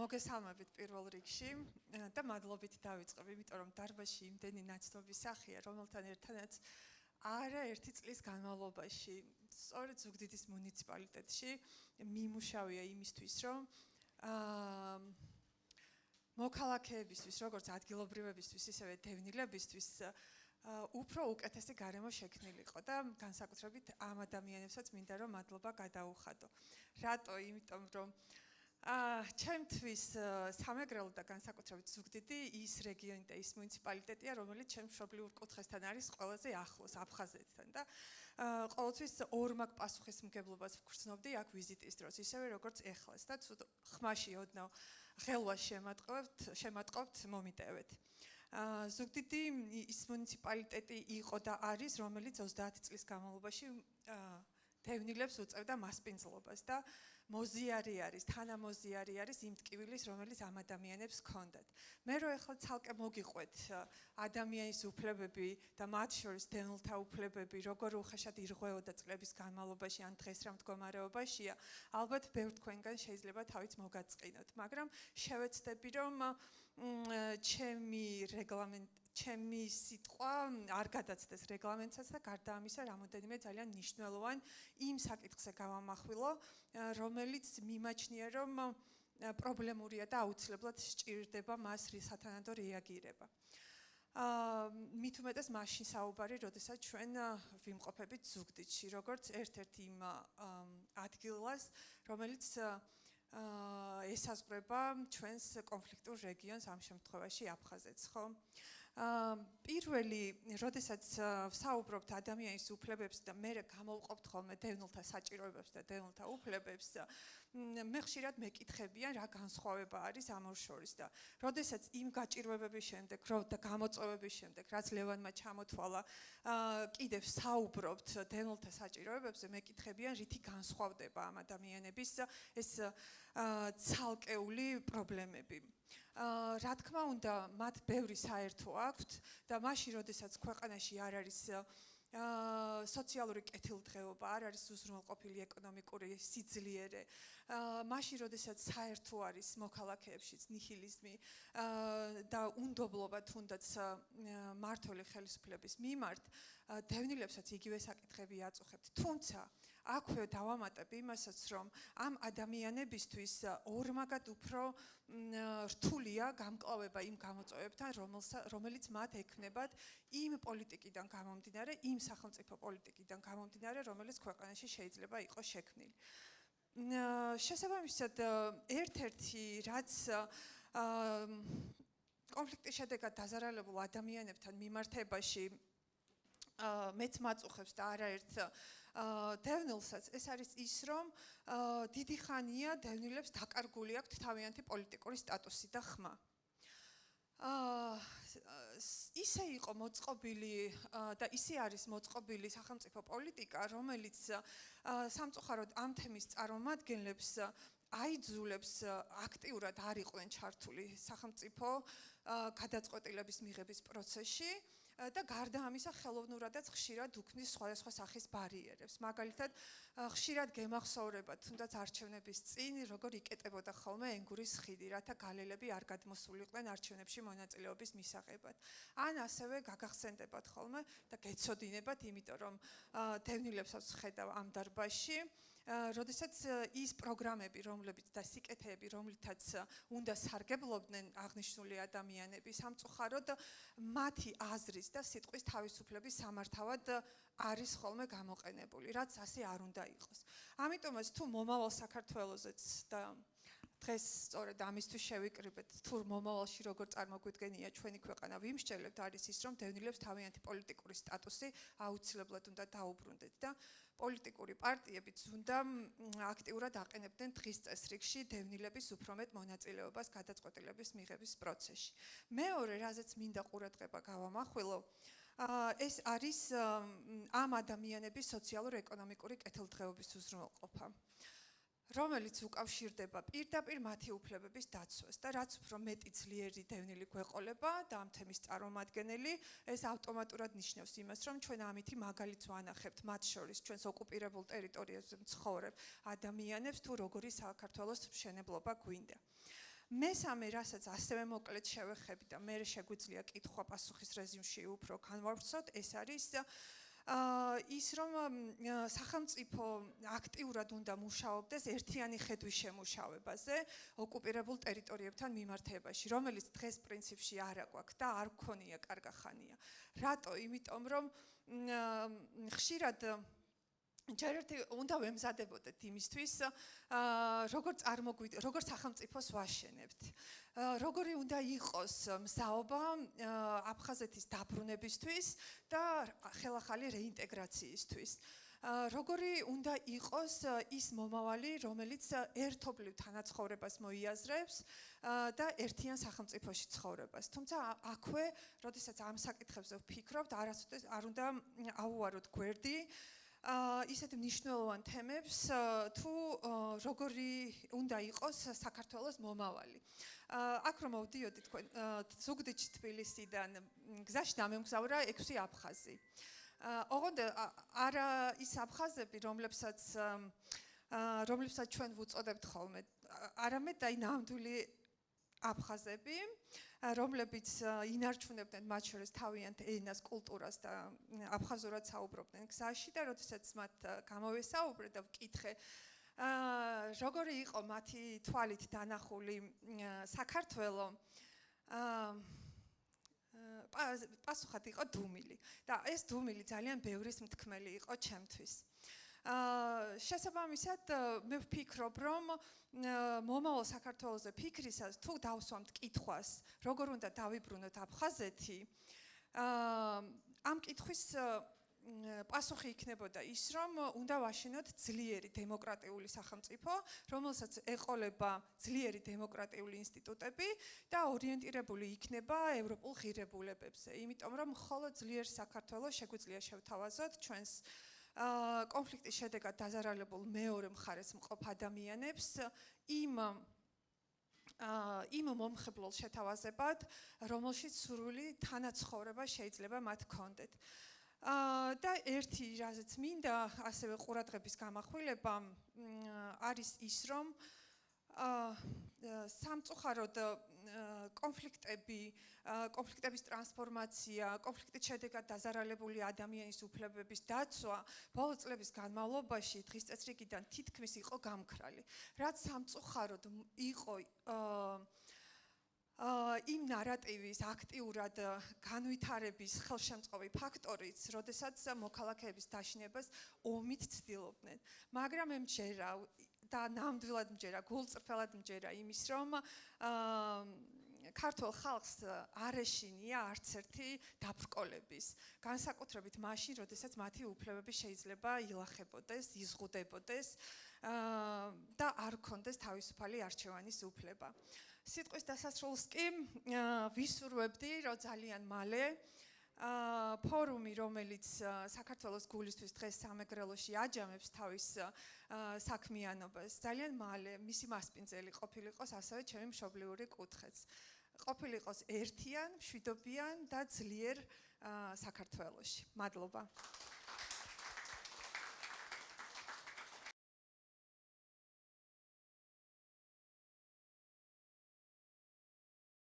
მოგესალმებით პირველ რიგში და მადლობით დავიწყებ, იმიტომ რომ დარბაზში იმდენი ნაცნობი სახეა, რომელთან ერთადაც არაერთი წლის განმავლობაში სწორედ ზუგდიდის მუნიციპალიტეტში მიმუშავია იმისთვის, რომ მოქალაქეებისთვის, როგორც ადგილობრივებისთვის, ისევე დევნილებისთვის უფრო უკეთესი გარემო შექმნილიყო და განსაკუთრებით ამ ადამიანებსაც მინდა რომ მადლობა გადაუხადო. რატო? იმიტომ რომ ჩემთვის სამეგრელო და განსაკუთრებით ზუგდიდი ის რეგიონი და ის მუნიციპალიტეტია, რომელიც ჩემს მშობლიურ კუთხესთან არის ყველაზე ახლოს აფხაზეთთან და ყოველთვის ორმაგ პასუხისმგებლობას ვგრძნობდი აქ ვიზიტის დროს, ისევე როგორც ეხლაც და ხმაში ოდნავ ხელვას შემატყობთ მომიტევეთ. ზუგდიდი ის მუნიციპალიტეტი იყო და არის, რომელიც 30 წლის განმავლობაში დევნილებს უწევდა მასპინძლობას და მოზიარი არის, თანამოზიარი არის იმ ტკივილის, რომელიც ამ ადამიანებს ჰქონდათ. მე რო ახლა ცალკე მოგიყვეთ ადამიანის უფლებები და მათ შორის დევნილთა უფლებები, როგორ უხეშად ირღვეოდა წლების განმავლობაში ან დღეს რა მდგომარეობაშია, ალბათ ბევრ თქვენგან შეიძლება თავიც მოგაწყინოთ, მაგრამ შევეცდები რომ ჩემი სიტყვა არ გადაცდეს რეგლამენტსაც და გარდა ამისა რამოდენიმე ძალიან მნიშვნელოვან იმ საკითხზე გავამახვილო, რომელიც მიმაჩნია რომ პრობლემურია და აუცილებლად სჭირდება მას სათანადო რეაგირება. მით უმეტეს მაშინ საუბარი, როდესაც ჩვენ ვიმყოფებით ზუგდიდში, როგორც ერთ-ერთ იმ ადგილას, რომელიც ესაზღვრება ჩვენს კონფლიქტურ რეგიონს ამ შემთხვევაში აფხაზეთს, ხო? პირველი, როდესაც ვსაუბრობთ ადამიანის უფლებებს და მე გამოვყოფთ ხოლმე დევნილთა საჭიროებებს და დევნილთა უფლებებს, მე ხშირად მეკითხებიან, რა განსხვავება არის ამ ორ შორის და როდესაც იმ გაჭირვებების შემდეგ და გამოწვევების შემდეგ, რაც ლევანმა ჩამოთვალა, კიდევ ვსაუბრობთ დევნილთა საჭიროებებზე, მეკითხებიან, რითი განსხვავდება ამ ადამიანების ეს ცალკეული პრობლემები. რა თქმა უნდა, მათ ბევრი საერთო აქვთ და მაშინ, როდესაც ქვეყანაში არ არის სოციალური კეთილდღეობა, არ არის უზრუნველყოფილი ეკონომიკური სიძლიერე, მაშინ, როდესაც საერთო არის მოქალაქეებშიც ნიჰილიზმი და უნდობლობა თუნდაც მმართველი ხელისუფლების მიმართ, დევნილებსაც იგივე საკითხები აწუხებთ. თუმცა, აქვე დავამატებ იმასაც, რომ ამ ადამიანებისთვის ორმაგად უფრო რთულია გამკლავება იმ გამოწვევებთან, რომელიც მათ ექმნებათ იმ პოლიტიკიდან გამომდინარე, იმ სახელმწიფო პოლიტიკიდან გამომდინარე, რომელიც ქვეყანაში შეიძლება იყოს შექმნილი. შესაბამისად, ერთ-ერთი რაც კონფლიქტის შედეგად დაზარალებულ ადამიანებთან მიმართებაში მეც მაწუხებს და არაერთ დევნილსაც, ეს არის ის, რომ დიდი ხანია დევნილებს დაკარგული აქვთ თავიანთი პოლიტიკური სტატუსი და ხმა. ისე იყო მოწყობილი და ისე არის მოწყობილი სახელმწიფო პოლიტიკა, რომელიც სამწუხაროდ ამ თემის წარმომადგენლებს აიძულებს აქტიურად არ იყვნენ ჩართული სახელმწიფო გადაწყვეტილების მიღების პროცესში და გარდა ამისა ხელოვნურადაც ხშირად უქმნის სხვადასხვა სახის ბარიერებს. მაგალითად, ხშირად გემახსოვრებათ თუნდაც არჩევნების წინ, როგორ იკეტებოდა ხოლმე ენგურის ხიდი, რათა გალელები არ გადმოსულიყვნენ არჩევნებში მონაწილეობის მისაღებად. ან ასევე გაგახსენდებათ ხოლმე და გეცოდინებათ, იმიტომ რომ დევნილებსაც ხედავ ამ დარბაზში, როდესაც ის პროგრამები, რომლებიც და სიკეთეები, რომლითაც უნდა სარგებლობდნენ აღნიშნული ადამიანები, სამწუხაროდ მათი აზრის და სიტყვის თავისუფლების სამართავად არის ხოლმე გამოყენებული, რაც ასე არ უნდა იყოს. ამიტომაც თუ მომავალ საქართველოსეც და დღეს სწორედ ამისთვის შევიკრიბეთ, თუ მომავალში როგორ წარმოგვიდგენია ჩვენი ქვეყანა ვიმსჯელებთ, არის ის, რომ დევნილებს თავიანთი პოლიტიკური სტატუსი აუცილებლად უნდა დაუბრუნდეთ და პოლიტიკური პარტიებიც უნდა აქტიურად აყენებდნენ დღის წესრიგში დევნილების უფრო მეტ მონაწილეობას გადაწყვეტილების მიღების პროცესში. მეორე, რაზეც მინდა ყურადღება გავამახვილო, ეს არის ამ ადამიანების სოციალურ-ეკონომიკური კეთილდღეობის უზრუნველყოფა, რომელიც უკავშირდება პირდაპირ მათი უფლებების დაცვას და რაც უფრო მეტი ძლიერი დევნილი გვეყოლება და ამ თემის წარმომადგენელი, ეს ავტომატურად ნიშნავს იმას, რომ ჩვენ ამითი მაგალითს ვანახებთ მათ შორის ჩვენს ოკუპირებულ ტერიტორიაზე მცხოვრებ ადამიანებს თუ როგორი საქართველოს მშენებლობა გვინდა. მესამე, რასაც ასევე მოკლედ შევეხები და მე შეგვიძლია კითხვა-პასუხის რეჟიმში უფრო განვავრცოთ, ეს არის ის რომ სახელმწიფო აქტიურად უნდა მუშაობდეს ერთიანი ხედვის შემუშავებაზე ოკუპირებულ ტერიტორიებთან მიმართებაში, რომელიც დღეს პრინციპში არ აქვს და არ გქონია კარგა ხანია. რატო? იმიტომ რომ ხშირად ჯერ ერთი უნდა ვემზადებოდეთ იმისთვის, როგორ სახელმწიფოს ვაშენებთ. როგორი უნდა იყოს მზაობა აფხაზეთის დაბრუნებისთვის და ხელახალი რეინტეგრაციისთვის. როგორი უნდა იყოს ის მომავალი, რომელიც ერთობლივ თანაცხოვრებას მოიაზრებს და ერთიან სახელმწიფოში ცხოვრებას. თუმცა აქვე, როდესაც ამ საკითხებზე ვფიქრობთ, არ უნდა აუვაროთ გვერდი ისეთ მნიშვნელოვან თემებს, თუ როგორი უნდა იყოს საქართველოს მომავალი. აქ რომ მოვდიოდი თქვენ ზუგდიდში თბილისიდან გზაში დამემგზავრა 6 აფხაზი. ოღონდ არა ის აფხაზები, რომლებსაც ჩვენ ვუწოდებთ ხოლმე, არამედ აი ნამდვილი აფხაზები, რომლებიც ინარჩუნებდნენ მათ შორის თავიანთ ენას, კულტურას და აფხაზურად საუბრობდნენ გზაში და როდესაც მათ გამოვესაუბრე და ვკითხე როგორი იყო მათი თვალით დანახული საქართველო, პასუხად იყო დუმილი და ეს დუმილი ძალიან ბევრის მთქმელი იყო ჩემთვის. შესაბამისად მე ვფიქრობ, რომ მომავალ საქართველოზე ფიქრისას თუ დავსვამთ კითხვას, როგორ უნდა დავიბრუნოთ აფხაზეთი, ამ კითხვის პასუხი იქნებოდა ის, რომ უნდა ვაშენოთ ძლიერი დემოკრატიული სახელმწიფო, რომელსაც ეყოლება ძლიერი დემოკრატიული ინსტიტუტები და ორიენტირებული იქნება ევროპულ ღირებულებებზე. იმიტომ რომ მხოლოდ ძლიერ საქართველოს შეგვიძლია შევთავაზოთ ჩვენს კონფლიქტის შედეგად დაზარალებულ მეორე მხარეს მყოფ ადამიანებს იმ მომხიბლულ შეთავაზებად, რომელშიც სრული თანაცხოვრება შეიძლება მათ ჰქონდეთ. და ერთი რაზეც მინდა ასევე ყურადღების გამახვილება არის ის, რომ სამწუხაროდ კონფლიქტების ტრანსფორმაცია, კონფლიქტის შედეგად დაზარალებული ადამიანის უფლებების დაცვა ბოლო წლების განმავლობაში დღის წესრიგიდან თითქმის იყო გამქრალი. რაც სამწუხაროდ იყო იმ ნარატივის აქტიურად განვითარების ხელშემწყობი ფაქტორიც, როდესაც მოქალაქეების დაშინებას ომით ცდილობდნენ. მაგრამ მე მჯერა და ნამდვილად მჯერა, გულწრფელად მჯერა იმის, რომ ქართულ ხალხს არ ეშინია არც ერთი დაბრკოლების, განსაკუთრებით მაშინ, როდესაც მათი უფლებები შეიძლება ილახებოდეს, იზღუდებოდეს და არ ჰქონდეს თავისუფალი არჩევანის უფლება. სიტყვის დასასრულს კი ვისურვებდი, რომ ძალიან მალე ფორუმი, რომელიც საქართველოს გულისთვის დღეს სამეგრელოში აჯამებს თავის საქმიანობას, ძალიან მალე მისი მასპინძელი ყოფილიყოს ასევე ჩემი მშობლიური კუთხეც. ყოფილიყოს ერთიან, მშვიდობიან და ძლიერ საქართველოში. მადლობა.